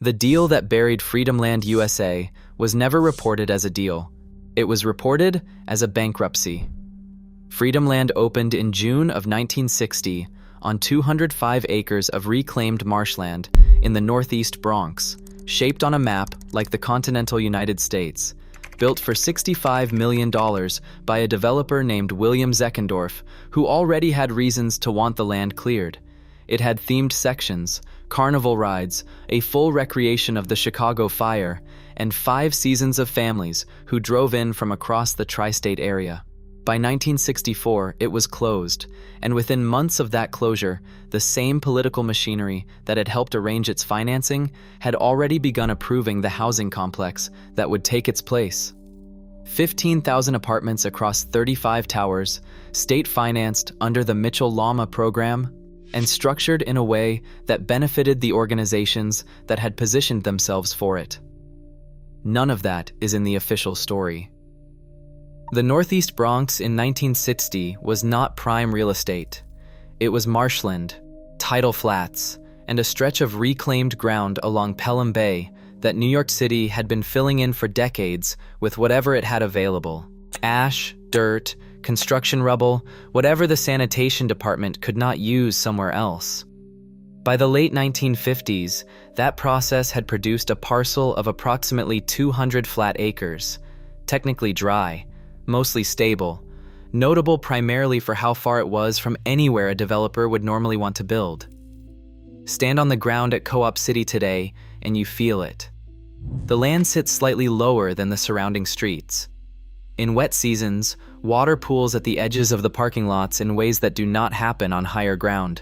The deal that buried Freedomland USA was never reported as a deal. It was reported as a bankruptcy. Freedomland opened in June of 1960 on 205 acres of reclaimed marshland in the northeast Bronx, shaped on a map like the continental United States, built for $65 million by a developer named William Zeckendorf, who already had reasons to want the land cleared. It had themed sections, carnival rides, a full recreation of the Chicago Fire, and 5 seasons of families who drove in from across the tri-state area. By 1964, it was closed, and within months of that closure, the same political machinery that had helped arrange its financing had already begun approving the housing complex that would take its place. 15,000 apartments across 35 towers, state-financed under the Mitchell-Lama program, and structured in a way that benefited the organizations that had positioned themselves for it. None of that is in the official story. The Northeast Bronx in 1960 was not prime real estate. It was marshland, tidal flats, and a stretch of reclaimed ground along Pelham Bay that New York City had been filling in for decades with whatever it had available. Ash, dirt, construction rubble, whatever the sanitation department could not use somewhere else. By the late 1950s, that process had produced a parcel of approximately 200 flat acres, technically dry, mostly stable, notable primarily for how far it was from anywhere a developer would normally want to build. Stand on the ground at Co-op City today, and you feel it. The land sits slightly lower than the surrounding streets. In wet seasons, water pools at the edges of the parking lots in ways that do not happen on higher ground.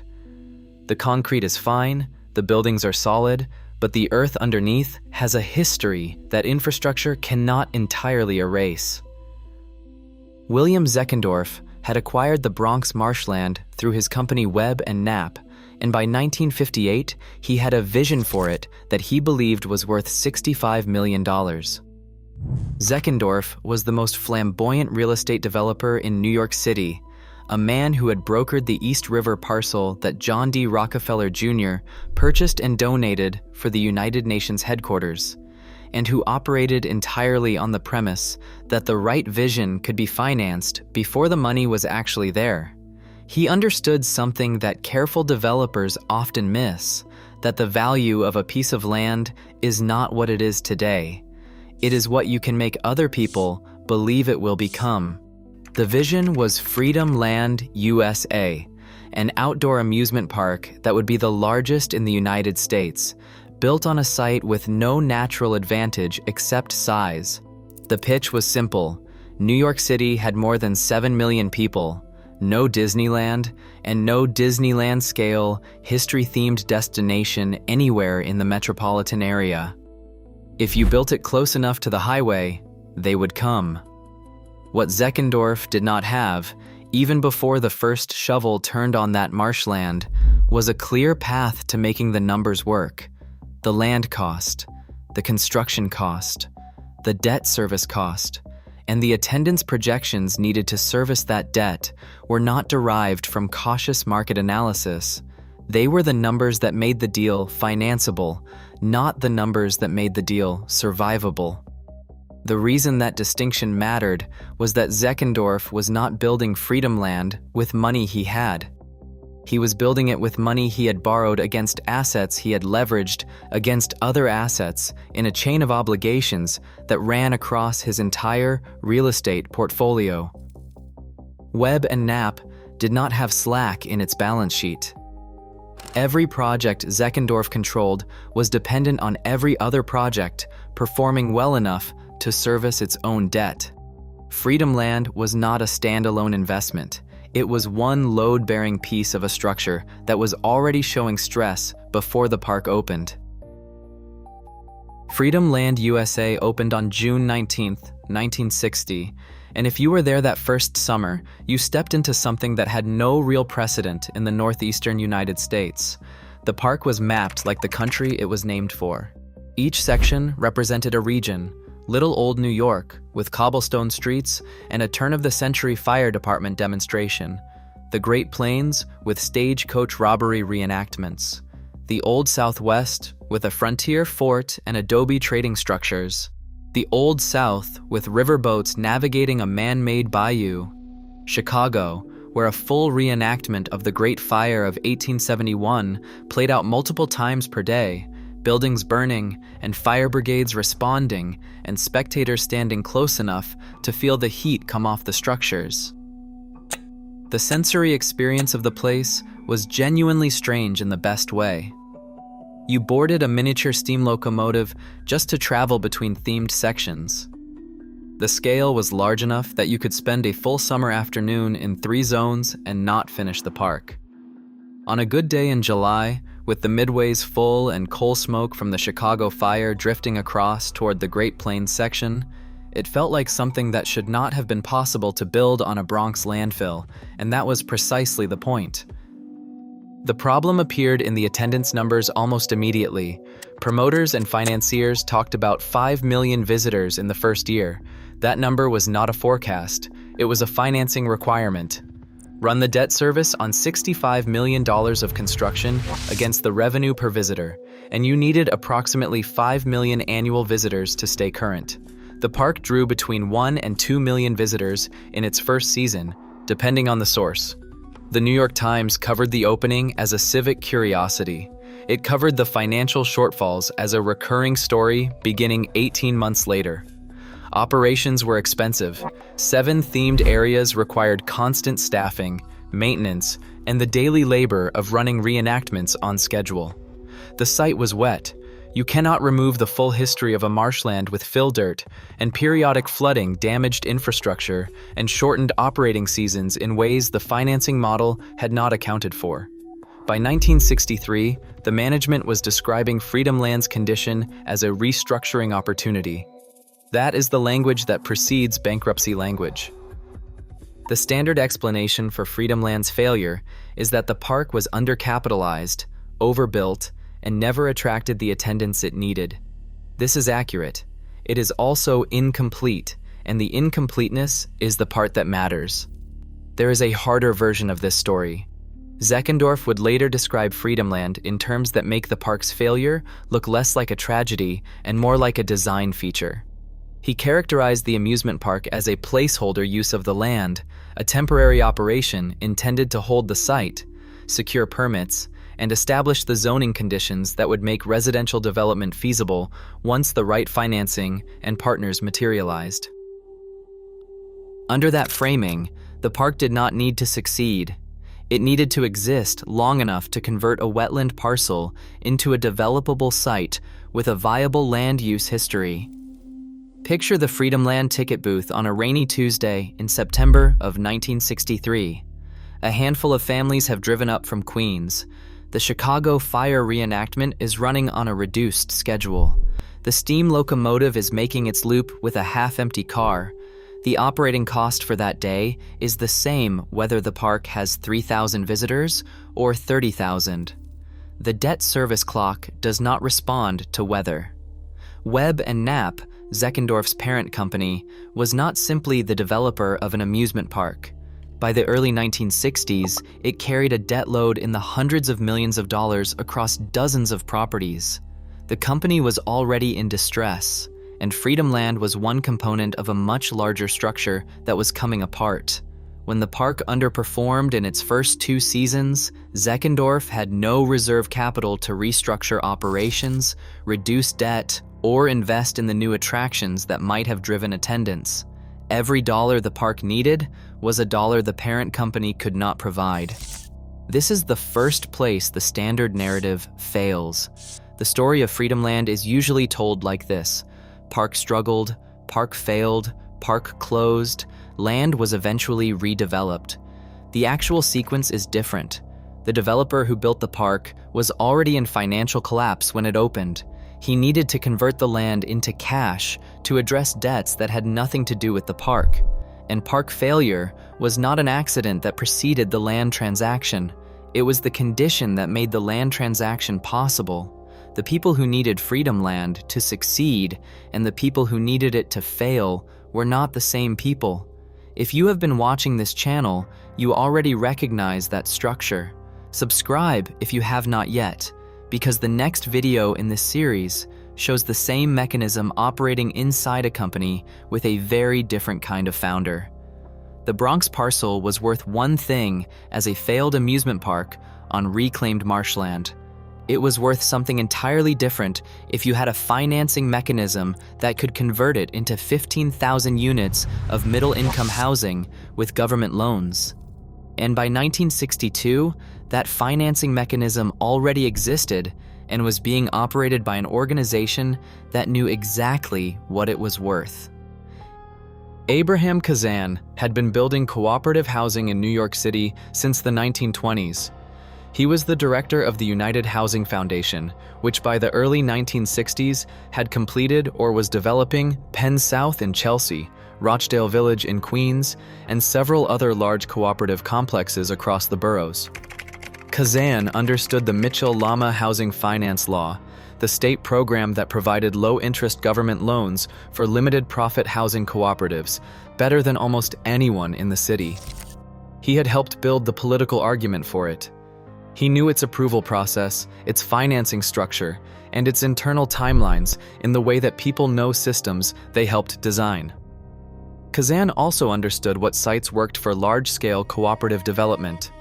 The concrete is fine, the buildings are solid, but the earth underneath has a history that infrastructure cannot entirely erase. William Zeckendorf had acquired the Bronx marshland through his company Webb Knapp, and by 1958, he had a vision for it that he believed was worth $65 million. Zeckendorf was the most flamboyant real estate developer in New York City, a man who had brokered the East River parcel that John D. Rockefeller Jr. purchased and donated for the United Nations headquarters, and who operated entirely on the premise that the right vision could be financed before the money was actually there. He understood something that careful developers often miss, that the value of a piece of land is not what it is today. It is what you can make other people believe it will become. The vision was Freedomland USA, an outdoor amusement park that would be the largest in the United States, built on a site with no natural advantage except size. The pitch was simple. New York City had more than 7 million people, no Disneyland, and no Disneyland-scale, history-themed destination anywhere in the metropolitan area. If you built it close enough to the highway, they would come. What Zeckendorf did not have, even before the first shovel turned on that marshland, was a clear path to making the numbers work. The land cost, the construction cost, the debt service cost, and the attendance projections needed to service that debt were not derived from cautious market analysis. They were the numbers that made the deal financeable, not the numbers that made the deal survivable. The reason that distinction mattered was that Zeckendorf was not building Freedomland with money he had. He was building it with money he had borrowed against assets he had leveraged against other assets in a chain of obligations that ran across his entire real estate portfolio. Webb Knapp did not have slack in its balance sheet. Every project Zeckendorf controlled was dependent on every other project performing well enough to service its own debt. Freedomland was not a standalone investment. It was one load-bearing piece of a structure that was already showing stress before the park opened. Freedomland USA opened on June 19, 1960, and if you were there that first summer, you stepped into something that had no real precedent in the northeastern United States. The park was mapped like the country it was named for. Each section represented a region: Little Old New York, with cobblestone streets and a turn-of-the-century fire department demonstration; the Great Plains, with stagecoach robbery reenactments; The Old Southwest, with a frontier fort and adobe trading structures. The Old South, with riverboats navigating a man-made bayou. Chicago, where a full reenactment of the Great Fire of 1871 played out multiple times per day, buildings burning and fire brigades responding and spectators standing close enough to feel the heat come off the structures. The sensory experience of the place was genuinely strange in the best way. You boarded a miniature steam locomotive just to travel between themed sections. The scale was large enough that you could spend a full summer afternoon in 3 zones and not finish the park. On a good day in July, with the midways full and coal smoke from the Chicago fire drifting across toward the Great Plains section, it felt like something that should not have been possible to build on a Bronx landfill, and that was precisely the point. The problem appeared in the attendance numbers almost immediately. Promoters and financiers talked about 5 million visitors in the first year. That number was not a forecast, it was a financing requirement. Run the debt service on $65 million of construction against the revenue per visitor, and you needed approximately 5 million annual visitors to stay current. The park drew between 1 and 2 million visitors in its first season, depending on the source. The New York Times covered the opening as a civic curiosity. It covered the financial shortfalls as a recurring story beginning 18 months later. Operations were expensive. 7 themed areas required constant staffing, maintenance, and the daily labor of running reenactments on schedule. The site was wet. You cannot remove the full history of a marshland with fill dirt, and periodic flooding damaged infrastructure and shortened operating seasons in ways the financing model had not accounted for. By 1963, the management was describing Freedomland's condition as a restructuring opportunity. That is the language that precedes bankruptcy language. The standard explanation for Freedomland's failure is that the park was undercapitalized, overbuilt, and never attracted the attendance it needed. This is accurate. It is also incomplete, and the incompleteness is the part that matters. There is a harder version of this story. Zeckendorf would later describe Freedomland in terms that make the park's failure look less like a tragedy and more like a design feature. He characterized the amusement park as a placeholder use of the land, a temporary operation intended to hold the site, secure permits, and establish the zoning conditions that would make residential development feasible once the right financing and partners materialized. Under that framing, the park did not need to succeed. It needed to exist long enough to convert a wetland parcel into a developable site with a viable land use history. Picture the Freedomland ticket booth on a rainy Tuesday in September of 1963. A handful of families have driven up from Queens. The Chicago fire reenactment is running on a reduced schedule. The steam locomotive is making its loop with a half-empty car. The operating cost for that day is the same whether the park has 3,000 visitors or 30,000. The debt service clock does not respond to weather. Webb Knapp, Zeckendorf's parent company, was not simply the developer of an amusement park. By the early 1960s, it carried a debt load in the hundreds of millions of dollars across dozens of properties. The company was already in distress, and Freedomland was one component of a much larger structure that was coming apart. When the park underperformed in its first 2 seasons, Zeckendorf had no reserve capital to restructure operations, reduce debt, or invest in the new attractions that might have driven attendance. Every dollar the park needed was a dollar the parent company could not provide. This is the first place the standard narrative fails. The story of Freedomland is usually told like this: park struggled, park failed, park closed, land was eventually redeveloped. The actual sequence is different. The developer who built the park was already in financial collapse when it opened. He needed to convert the land into cash to address debts that had nothing to do with the park. And park failure was not an accident that preceded the land transaction. It was the condition that made the land transaction possible. The people who needed Freedomland to succeed and the people who needed it to fail were not the same people. If you have been watching this channel, you already recognize that structure. Subscribe if you have not yet. because the next video in this series shows the same mechanism operating inside a company with a very different kind of founder. The Bronx parcel was worth one thing as a failed amusement park on reclaimed marshland. It was worth something entirely different if you had a financing mechanism that could convert it into 15,000 units of middle-income housing with government loans. And by 1962, that financing mechanism already existed and was being operated by an organization that knew exactly what it was worth. Abraham Kazan had been building cooperative housing in New York City since the 1920s. He was the director of the United Housing Foundation, which by the early 1960s had completed or was developing Penn South in Chelsea, Rochdale Village in Queens, and several other large cooperative complexes across the boroughs. Kazan understood the Mitchell-Lama Housing Finance Law, the state program that provided low-interest government loans for limited-profit housing cooperatives, better than almost anyone in the city. He had helped build the political argument for it. He knew its approval process, its financing structure, and its internal timelines in the way that people know systems they helped design. Kazan also understood what sites worked for large-scale cooperative development.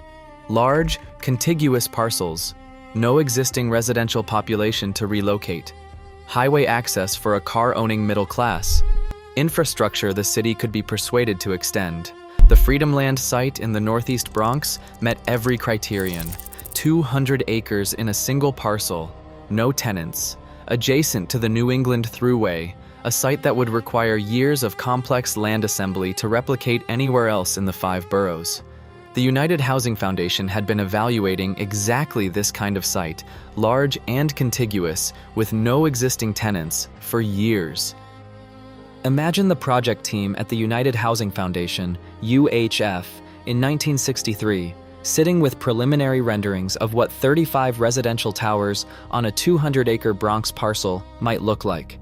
Large, contiguous parcels, no existing residential population to relocate, highway access for a car-owning middle class, infrastructure the city could be persuaded to extend. The Freedomland site in the Northeast Bronx met every criterion. 200 acres in a single parcel, no tenants, adjacent to the New England Thruway, a site that would require years of complex land assembly to replicate anywhere else in the 5 boroughs. The United Housing Foundation had been evaluating exactly this kind of site, large and contiguous, with no existing tenants, for years. Imagine the project team at the United Housing Foundation, UHF, in 1963, sitting with preliminary renderings of what 35 residential towers on a 200-acre Bronx parcel might look like.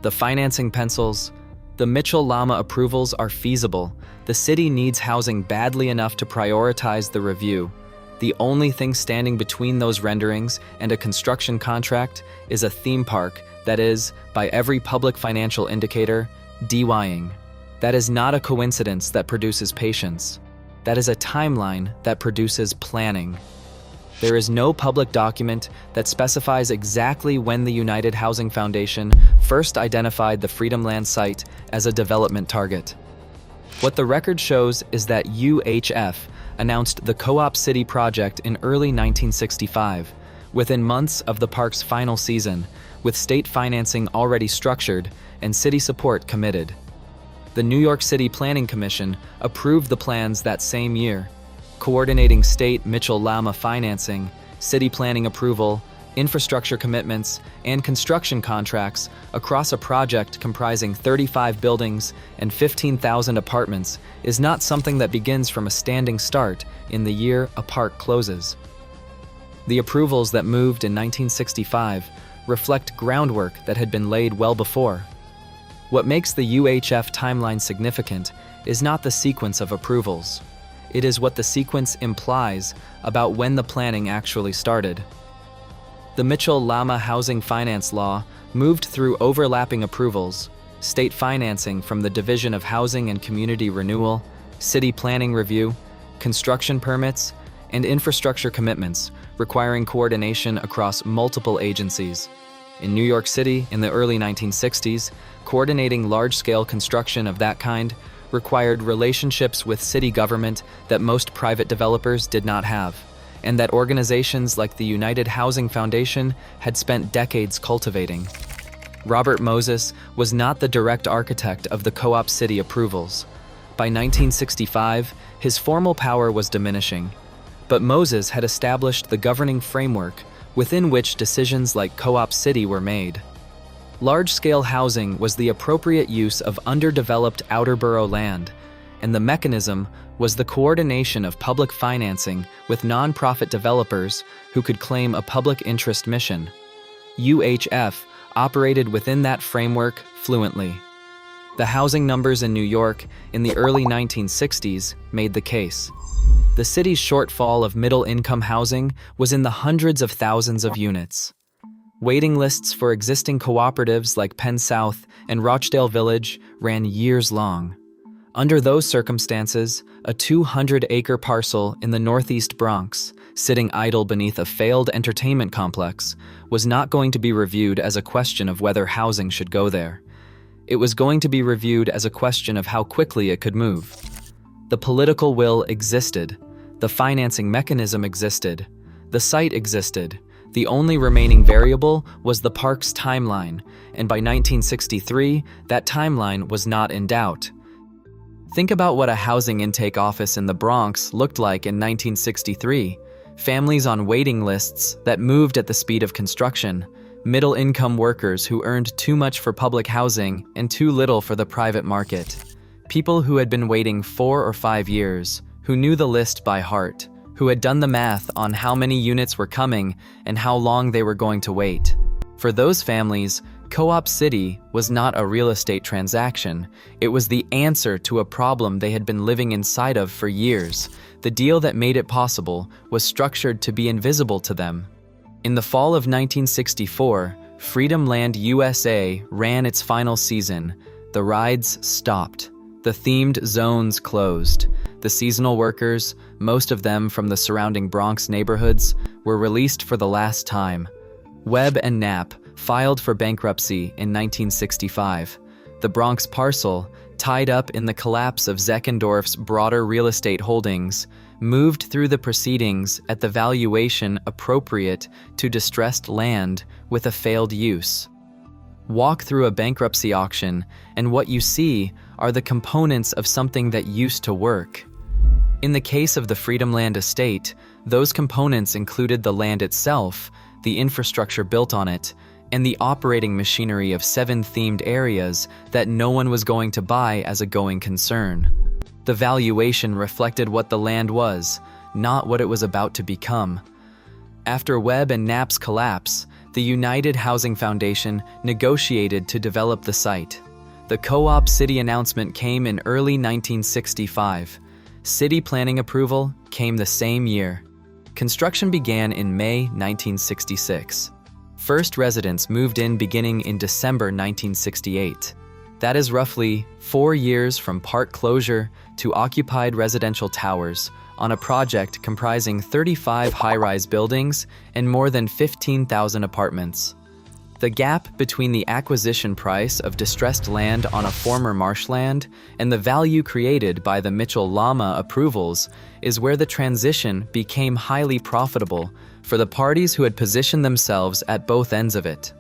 The financing pencils, the Mitchell-Lama approvals are feasible. The city needs housing badly enough to prioritize the review. The only thing standing between those renderings and a construction contract is a theme park that is, by every public financial indicator, DYing. That is not a coincidence that produces patience. That is a timeline that produces planning. There is no public document that specifies exactly when the United Housing Foundation first identified the Freedomland site as a development target. What the record shows is that UHF announced the Co-op City project in early 1965, within months of the park's final season, with state financing already structured and city support committed. The New York City Planning Commission approved the plans that same year, coordinating state Mitchell-Lama financing, city planning approval, infrastructure commitments, and construction contracts across a project comprising 35 buildings and 15,000 apartments is not something that begins from a standing start in the year a park closes. The approvals that moved in 1965 reflect groundwork that had been laid well before. What makes the UHF timeline significant is not the sequence of approvals. It is what the sequence implies about when the planning actually started. The Mitchell-Lama Housing Finance Law moved through overlapping approvals, state financing from the Division of Housing and Community Renewal, city planning review, construction permits, and infrastructure commitments requiring coordination across multiple agencies. In New York City in the early 1960s, coordinating large-scale construction of that kind required relationships with city government that most private developers did not have, and that organizations like the United Housing Foundation had spent decades cultivating. Robert Moses was not the direct architect of the Co-op City approvals. By 1965, his formal power was diminishing, but Moses had established the governing framework within which decisions like Co-op City were made. Large-scale housing was the appropriate use of underdeveloped outer borough land, and the mechanism was the coordination of public financing with nonprofit developers who could claim a public interest mission. UHF operated within that framework fluently. The housing numbers in New York in the early 1960s made the case. The city's shortfall of middle-income housing was in the hundreds of thousands of units. Waiting lists for existing cooperatives like Penn South and Rochdale Village ran years long. Under those circumstances, a 200-acre parcel in the northeast Bronx, sitting idle beneath a failed entertainment complex, was not going to be reviewed as a question of whether housing should go there. It was going to be reviewed as a question of how quickly it could move. The political will existed. The financing mechanism existed. The site existed. The only remaining variable was the park's timeline, and by 1963, that timeline was not in doubt. Think about what a housing intake office in the Bronx looked like in 1963. Families on waiting lists that moved at the speed of construction, middle-income workers who earned too much for public housing and too little for the private market, people who had been waiting 4 or 5 years, who knew the list by heart, who had done the math on how many units were coming and how long they were going to wait. For those families, Co-op City was not a real estate transaction. It was the answer to a problem they had been living inside of for years. The deal that made it possible was structured to be invisible to them. In the fall of 1964, Freedomland USA ran its final season. The rides stopped. The themed zones closed. The seasonal workers, most of them from the surrounding Bronx neighborhoods, were released for the last time. Webb and Knapp filed for bankruptcy in 1965. The Bronx parcel, tied up in the collapse of Zeckendorf's broader real estate holdings, moved through the proceedings at the valuation appropriate to distressed land with a failed use. Walk through a bankruptcy auction, and what you see are the components of something that used to work. In the case of the Freedomland estate, those components included the land itself, the infrastructure built on it, and the operating machinery of 7 themed areas that no one was going to buy as a going concern. The valuation reflected what the land was, not what it was about to become. After Webb and Knapp's collapse, the United Housing Foundation negotiated to develop the site. The Co-op City announcement came in early 1965. City planning approval came the same year. Construction began in May 1966. First residents moved in beginning in December 1968. That is roughly 4 years from park closure to occupied residential towers on a project comprising 35 high-rise buildings and more than 15,000 apartments. The gap between the acquisition price of distressed land on a former marshland and the value created by the Mitchell-Lama approvals is where the transition became highly profitable for the parties who had positioned themselves at both ends of it.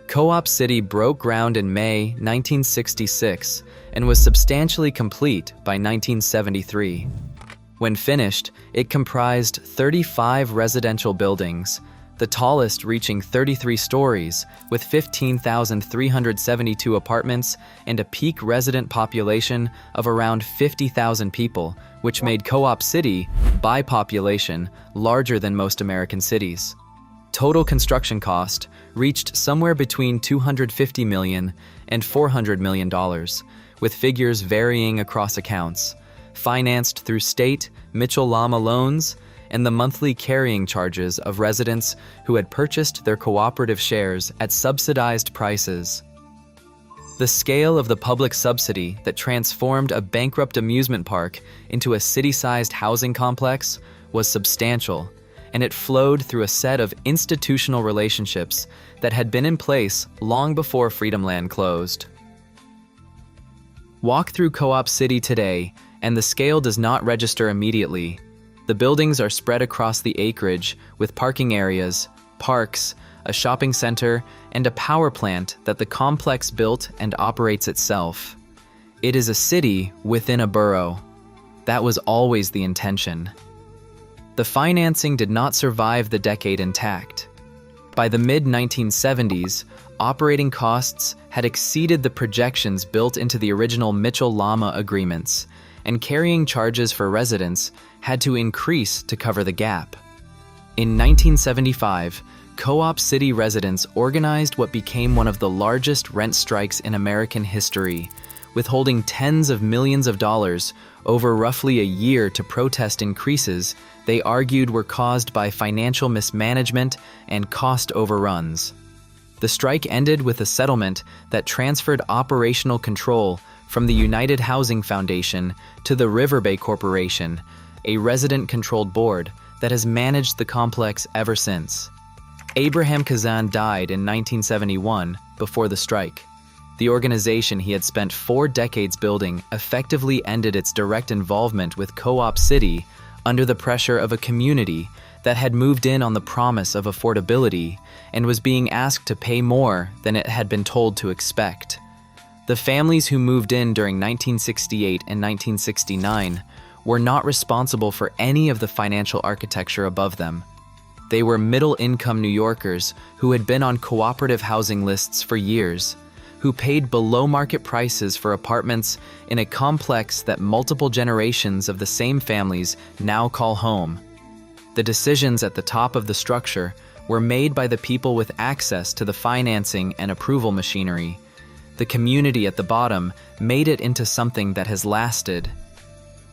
Co-op City broke ground in May 1966 and was substantially complete by 1973. When finished, it comprised 35 residential buildings, the tallest reaching 33 stories, with 15,372 apartments and a peak resident population of around 50,000 people, which made Co-op City, by population, larger than most American cities. Total construction cost reached somewhere between $250 million and $400 million, with figures varying across accounts, financed through state Mitchell-Lama loans and the monthly carrying charges of residents who had purchased their cooperative shares at subsidized prices. The scale of the public subsidy that transformed a bankrupt amusement park into a city-sized housing complex was substantial, and it flowed through a set of institutional relationships that had been in place long before Freedomland closed. Walk through Co-op City today, and the scale does not register immediately. The buildings are spread across the acreage with parking areas, parks, a shopping center, and a power plant that the complex built and operates itself. It is a city within a borough. That was always the intention. The financing did not survive the decade intact. By the mid-1970s, operating costs had exceeded the projections built into the original Mitchell-Lama agreements, and carrying charges for residents had to increase to cover the gap. In 1975, Co-op City residents organized what became one of the largest rent strikes in American history, withholding tens of millions of dollars over roughly a year to protest increases they argued were caused by financial mismanagement and cost overruns. The strike ended with a settlement that transferred operational control from the United Housing Foundation to the River Bay Corporation, a resident-controlled board that has managed the complex ever since. Abraham Kazan died in 1971 before the strike. The organization he had spent 4 decades building effectively ended its direct involvement with Co-op City under the pressure of a community that had moved in on the promise of affordability and was being asked to pay more than it had been told to expect. The families who moved in during 1968 and 1969 were not responsible for any of the financial architecture above them. They were middle-income New Yorkers who had been on cooperative housing lists for years, who paid below-market prices for apartments in a complex that multiple generations of the same families now call home. The decisions at the top of the structure were made by the people with access to the financing and approval machinery. The community at the bottom made it into something that has lasted.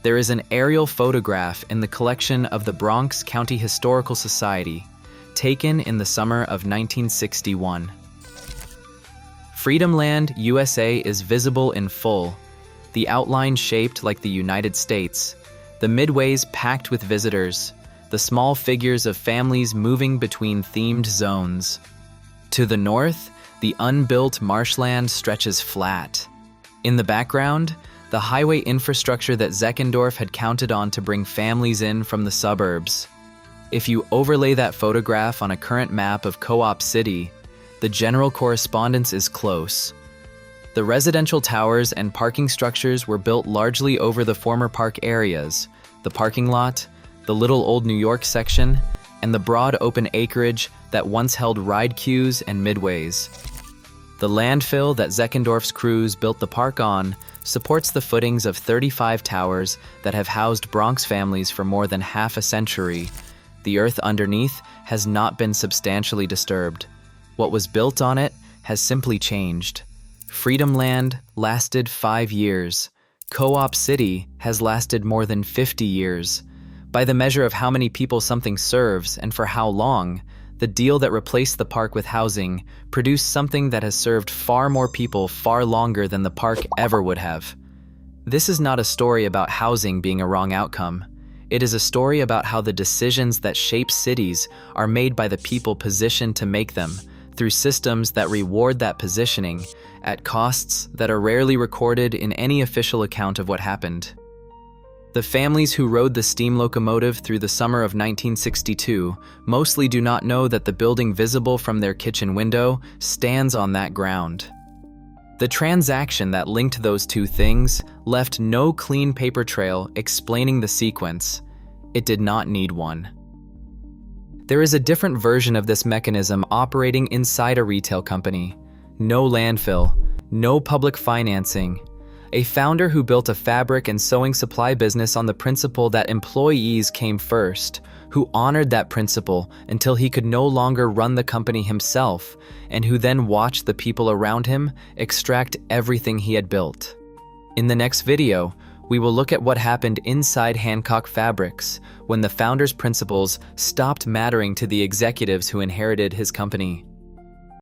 There is an aerial photograph in the collection of the Bronx County Historical Society, taken in the summer of 1961. Freedomland USA is visible in full, the outline shaped like the United States, the midways packed with visitors, the small figures of families moving between themed zones. To the north, the unbuilt marshland stretches flat. In the background, the highway infrastructure that Zeckendorf had counted on to bring families in from the suburbs. If you overlay that photograph on a current map of Co-op City, the general correspondence is close. The residential towers and parking structures were built largely over the former park areas, the parking lot, the Little Old New York section, and the broad open acreage that once held ride queues and midways. The landfill that Zeckendorf's crews built the park on supports the footings of 35 towers that have housed Bronx families for more than half a century. The earth underneath has not been substantially disturbed. What was built on it has simply changed. Freedomland lasted 5 years. Co-op City has lasted more than 50 years. By the measure of how many people something serves and for how long, the deal that replaced the park with housing produced something that has served far more people far longer than the park ever would have. This is not a story about housing being a wrong outcome. It is a story about how the decisions that shape cities are made by the people positioned to make them, through systems that reward that positioning at costs that are rarely recorded in any official account of what happened. The families who rode the steam locomotive through the summer of 1962 mostly do not know that the building visible from their kitchen window stands on that ground. The transaction that linked those two things left no clean paper trail explaining the sequence. It did not need one. There is a different version of this mechanism operating inside a retail company. No landfill, no public financing. A founder who built a fabric and sewing supply business on the principle that employees came first, who honored that principle until he could no longer run the company himself, and who then watched the people around him extract everything he had built. In the next video, we will look at what happened inside Hancock Fabrics when the founder's principles stopped mattering to the executives who inherited his company.